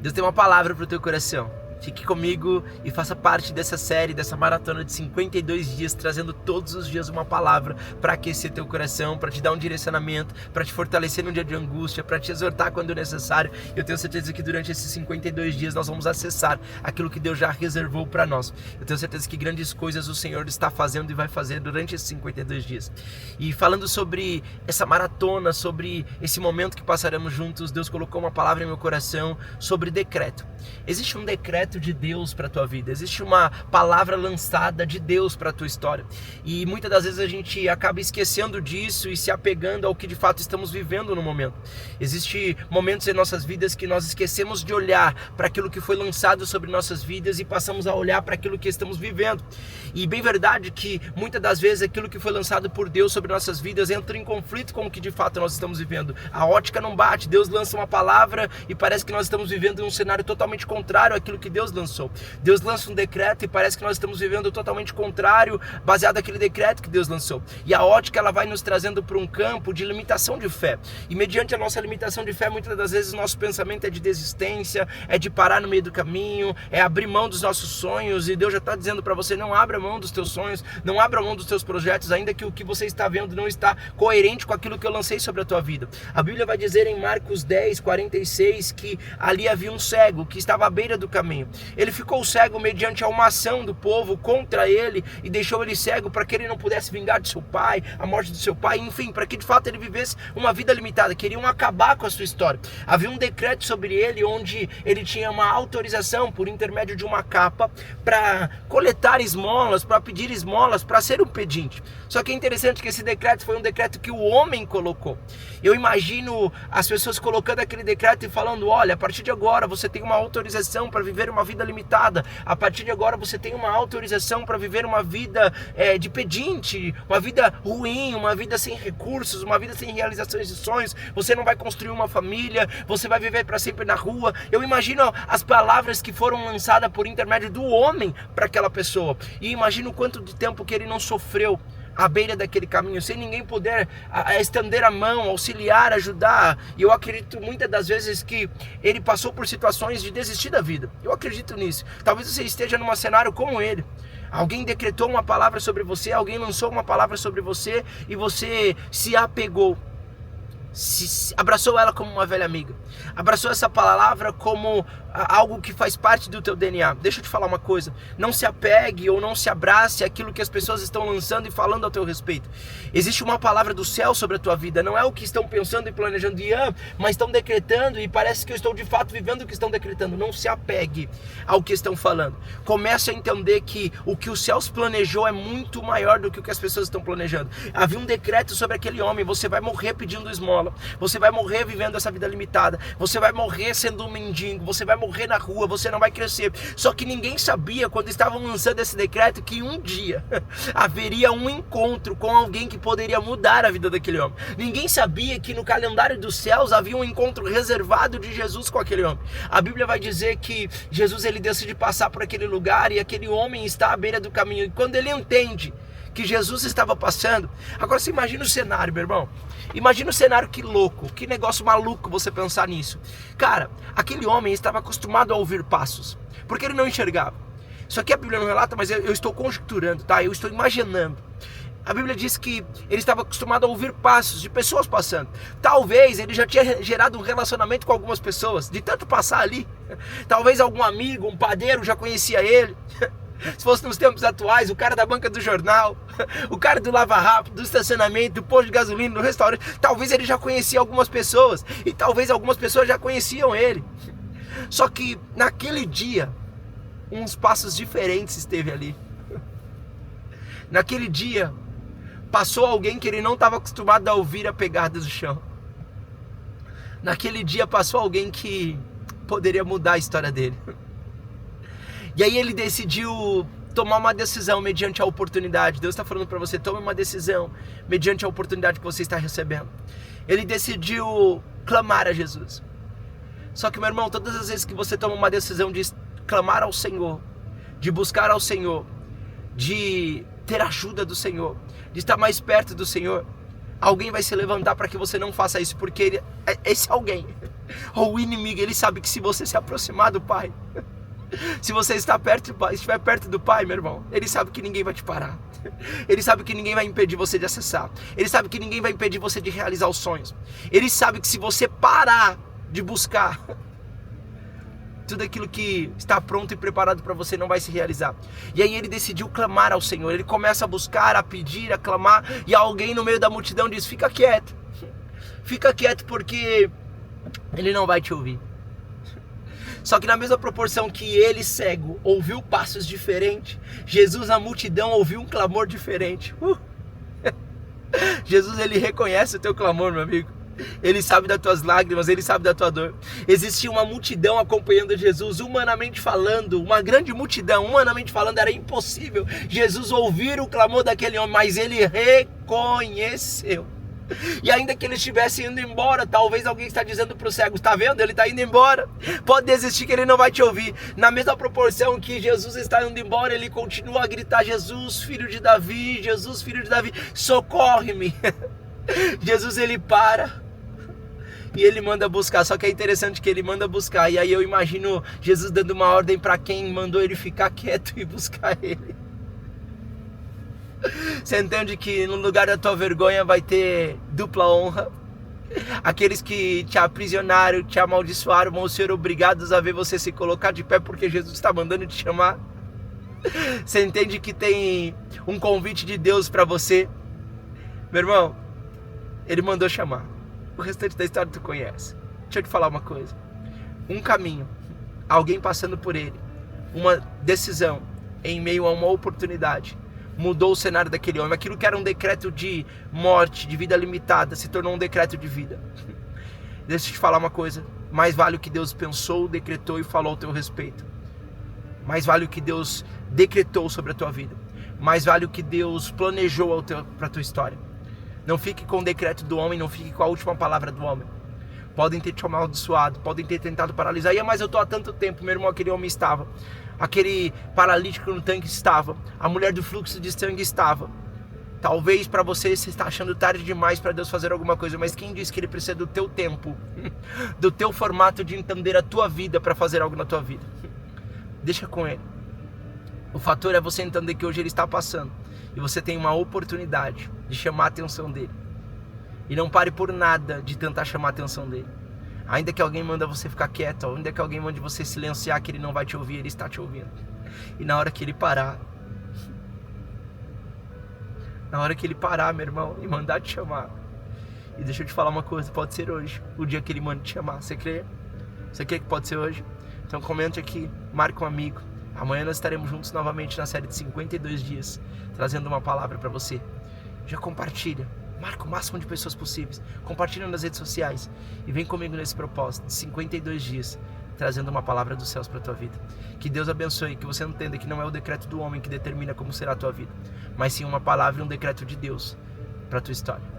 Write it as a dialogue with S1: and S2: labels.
S1: Deus tem uma palavra para o teu coração. Fique comigo e faça parte dessa série, dessa maratona de 52 dias, trazendo todos os dias uma palavra para aquecer teu coração, para te dar um direcionamento, para te fortalecer no dia de angústia, para te exortar quando necessário. Eu tenho certeza que durante esses 52 dias nós vamos acessar aquilo que Deus já reservou para nós. Eu tenho certeza que grandes coisas o Senhor está fazendo e vai fazer durante esses 52 dias. E falando sobre essa maratona, sobre esse momento que passaremos juntos, Deus colocou uma palavra em meu coração sobre decreto. Existe um decreto de Deus para a tua vida, existe uma palavra lançada de Deus para a tua história, e muitas das vezes a gente acaba esquecendo disso e se apegando ao que de fato estamos vivendo no momento. Existem momentos em nossas vidas que nós esquecemos de olhar para aquilo que foi lançado sobre nossas vidas e passamos a olhar para aquilo que estamos vivendo, e bem verdade que muitas das vezes aquilo que foi lançado por Deus sobre nossas vidas entra em conflito com o que de fato nós estamos vivendo. A ótica não bate, Deus lança uma palavra e parece que nós estamos vivendo em um cenário totalmente contrário àquilo que Deus lançou. Deus lança um decreto e parece que nós estamos vivendo totalmente contrário, baseado naquele decreto que Deus lançou. E a ótica, ela vai nos trazendo para um campo de limitação de fé. E mediante a nossa limitação de fé, muitas das vezes o nosso pensamento é de desistência, é de parar no meio do caminho, é abrir mão dos nossos sonhos. E Deus já está dizendo para você: não abra mão dos teus sonhos, não abra mão dos teus projetos, ainda que o que você está vendo não está coerente com aquilo que eu lancei sobre a tua vida. A Bíblia vai dizer em Marcos 10, 46, que ali havia um cego que estava à beira do caminho. Ele ficou cego mediante a uma ação do povo contra ele e deixou ele cego para que ele não pudesse vingar de seu pai, a morte do seu pai, enfim, para que de fato ele vivesse uma vida limitada. Queriam acabar com a sua história. Havia um decreto sobre ele onde ele tinha uma autorização por intermédio de uma capa para coletar esmolas, para pedir esmolas, para ser um pedinte. Só que é interessante que esse decreto foi um decreto que o homem colocou. Eu imagino as pessoas colocando aquele decreto e falando: olha, a partir de agora você tem uma autorização para viver uma vida limitada, a partir de agora você tem uma autorização para viver uma vida de pedinte, uma vida ruim, uma vida sem recursos, uma vida sem realizações de sonhos. Você não vai construir uma família, você vai viver para sempre na rua. Eu imagino as palavras que foram lançadas por intermédio do homem para aquela pessoa, e imagino o quanto de tempo que ele não sofreu à beira daquele caminho, sem ninguém poder estender a mão, auxiliar, ajudar. E eu acredito muitas das vezes que ele passou por situações de desistir da vida. Eu acredito nisso. Talvez você esteja num cenário como ele. Alguém decretou uma palavra sobre você, alguém lançou uma palavra sobre você e você se apegou. Abraçou ela como uma velha amiga, abraçou essa palavra como algo que faz parte do teu DNA. Deixa eu te falar uma coisa: não se apegue ou não se abrace àquilo que as pessoas estão lançando e falando ao teu respeito. Existe uma palavra do céu sobre a tua vida, não é o que estão pensando e planejando, mas estão decretando, e parece que eu estou de fato vivendo o que estão decretando. Não se apegue ao que estão falando. Comece a entender que o que os céus planejou é muito maior do que o que as pessoas estão planejando. Havia um decreto sobre aquele homem: você vai morrer pedindo esmola, você vai morrer vivendo essa vida limitada, você vai morrer sendo um mendigo, você vai morrer na rua, você não vai crescer. Só que ninguém sabia, quando estavam lançando esse decreto, que um dia haveria um encontro com alguém que poderia mudar a vida daquele homem. Ninguém sabia que no calendário dos céus havia um encontro reservado de Jesus com aquele homem. A Bíblia vai dizer que Jesus, ele decide passar por aquele lugar e aquele homem está à beira do caminho. E quando ele entende que Jesus estava passando, agora você imagina o cenário, meu irmão. Imagina o cenário, que louco, que negócio maluco você pensar nisso. Cara, aquele homem estava acostumado a ouvir passos, porque ele não enxergava. Isso aqui a Bíblia não relata, mas eu estou conjecturando, tá? Eu estou imaginando. A Bíblia diz que ele estava acostumado a ouvir passos de pessoas passando. Talvez ele já tinha gerado um relacionamento com algumas pessoas, de tanto passar ali. Talvez algum amigo, um padeiro já conhecia ele. Se fosse nos tempos atuais, o cara da banca do jornal, o cara do lava rápido, do estacionamento, do posto de gasolina, do restaurante, talvez ele já conhecia algumas pessoas, e talvez algumas pessoas já conheciam ele. Só que naquele dia, uns passos diferentes esteve ali. Naquele dia, passou alguém que ele não estava acostumado a ouvir a pegada do chão. Naquele dia passou alguém que poderia mudar a história dele. E aí ele decidiu tomar uma decisão mediante a oportunidade. Deus está falando para você: tome uma decisão mediante a oportunidade que você está recebendo. Ele decidiu clamar a Jesus. Só que, meu irmão, todas as vezes que você toma uma decisão de clamar ao Senhor, de buscar ao Senhor, de ter ajuda do Senhor, de estar mais perto do Senhor, alguém vai se levantar para que você não faça isso, porque esse alguém Ou o inimigo, ele sabe que se você se aproximar do Pai, se você estiver perto do Pai, meu irmão, ele sabe que ninguém vai te parar. Ele sabe que ninguém vai impedir você de acessar. Ele sabe que ninguém vai impedir você de realizar os sonhos. Ele sabe que se você parar de buscar, tudo aquilo que está pronto e preparado para você não vai se realizar. E aí ele decidiu clamar ao Senhor. Ele começa a buscar, a pedir, a clamar. E alguém no meio da multidão diz: fica quieto. Fica quieto porque ele não vai te ouvir. Só que na mesma proporção que ele, cego, ouviu passos diferentes, Jesus, na multidão, ouviu um clamor diferente. Jesus, ele reconhece o teu clamor, meu amigo. Ele sabe das tuas lágrimas, ele sabe da tua dor. Existia uma multidão acompanhando Jesus, humanamente falando, uma grande multidão, humanamente falando, era impossível Jesus ouvir o clamor daquele homem, mas ele reconheceu. E ainda que ele estivesse indo embora, talvez alguém está dizendo para o cego: está vendo? Ele está indo embora, pode desistir que ele não vai te ouvir. Na mesma proporção que Jesus está indo embora, ele continua a gritar: Jesus, filho de Davi, Jesus, filho de Davi, socorre-me. Jesus, ele para e ele manda buscar. Só que é interessante que ele manda buscar, e aí eu imagino Jesus dando uma ordem para quem mandou ele ficar quieto e buscar ele. Você entende que no lugar da tua vergonha vai ter dupla honra? Aqueles que te aprisionaram, te amaldiçoaram, vão ser obrigados a ver você se colocar de pé porque Jesus está mandando te chamar. Você entende que tem um convite de Deus para você? Meu irmão, ele mandou chamar. O restante da história tu conhece. Deixa eu te falar uma coisa. Um caminho, alguém passando por ele, uma decisão em meio a uma oportunidade, mudou o cenário daquele homem. Aquilo que era um decreto de morte, de vida limitada, se tornou um decreto de vida. Deixa eu te falar uma coisa. Mais vale o que Deus pensou, decretou e falou ao teu respeito. Mais vale o que Deus decretou sobre a tua vida. Mais vale o que Deus planejou para a tua história. Não fique com o decreto do homem, não fique com a última palavra do homem. Podem ter te amaldiçoado, podem ter tentado paralisar. Mas eu estou há tanto tempo, meu irmão, aquele homem estava. Aquele paralítico no tanque estava. A mulher do fluxo de sangue estava. Talvez para você está achando tarde demais para Deus fazer alguma coisa, mas quem disse que Ele precisa do teu tempo, do teu formato de entender a tua vida para fazer algo na tua vida? Deixa com Ele. O fator é você entender que hoje Ele está passando e você tem uma oportunidade de chamar a atenção dEle. E não pare por nada de tentar chamar a atenção dEle. Ainda que alguém manda você ficar quieto, ainda que alguém mande você silenciar, que Ele não vai te ouvir, Ele está te ouvindo. E na hora que Ele parar, meu irmão, e mandar te chamar, e deixa eu te falar uma coisa, pode ser hoje, o dia que Ele manda te chamar. Você crê? Você crê que pode ser hoje? Então comente aqui, marca um amigo. Amanhã nós estaremos juntos novamente na série de 52 dias, trazendo uma palavra para você. Já compartilha. Marca o máximo de pessoas possíveis. Compartilha nas redes sociais. E vem comigo nesse propósito de 52 dias, trazendo uma palavra dos céus para a tua vida. Que Deus abençoe. Que você entenda que não é o decreto do homem que determina como será a tua vida, mas sim uma palavra e um decreto de Deus para a tua história.